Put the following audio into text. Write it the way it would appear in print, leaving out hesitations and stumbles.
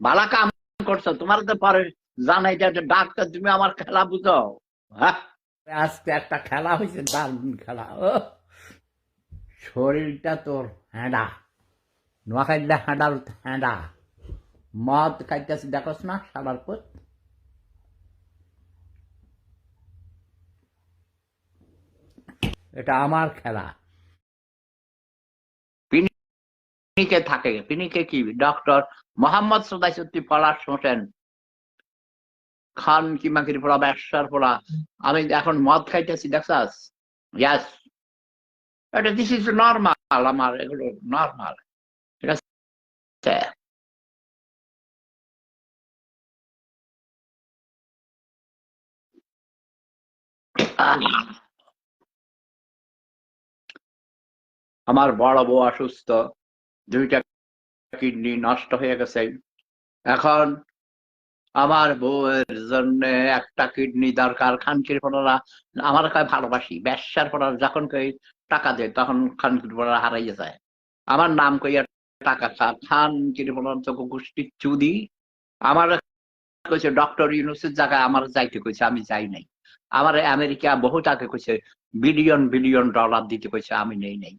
ভালা কাম করছো, তোমার তো পরে জানাই যে ডাক্তার, তুমি আমার খেলা বুঝো। হ্যাঁ, আজকে একটা খেলা হয়েছে, দারুণ খেলা। ও শরীরটা তোর হ্যাঁডা, নোয়াখাইলে হ্যাঁডার হ্যাঁডা। মদ খাইতেছি দেখোস না সারার পর। এটা আমার খেলা। পিনিকে থাকে, পিনিকে কি ডক্টর মোহাম্মদ সদাইসুদ্দি পলাশ হোসেন খান কি মাকির পড়া ব্যবসার পড়া, আমি এখন মদ খাইতেছি দেখছাস? ইয়াস, এটা দিস ইজ নর্মাল, আমার এগুলো নর্মাল, ঠিক আছে। আমার বড় বউ অসুস্থ, 2টা কিডনি নষ্ট হয়ে গেছে। এখন আমার বউয়ের জন্য একটা কিডনি দরকার। খানকির পড়া আমার কাছে ভালোবাসি, ব্যবসার পড়া যখন কই টাকা দেয় তখন খানকির পড়া হারাইয়ে যায়। আমার নাম কইয়া টাকা খা, খানকির পড়ার তো গোষ্ঠীর চুদি। আমার কইছে ডক্টর ইউনুসের জায়গায় আমার যাইতে কইছে, আমি যাই নাই। আমার আমেরিকা বহুত আগে কইছে বিলিয়ন বিলিয়ন ডলার দিতে কইছে, আমি নেই নাই।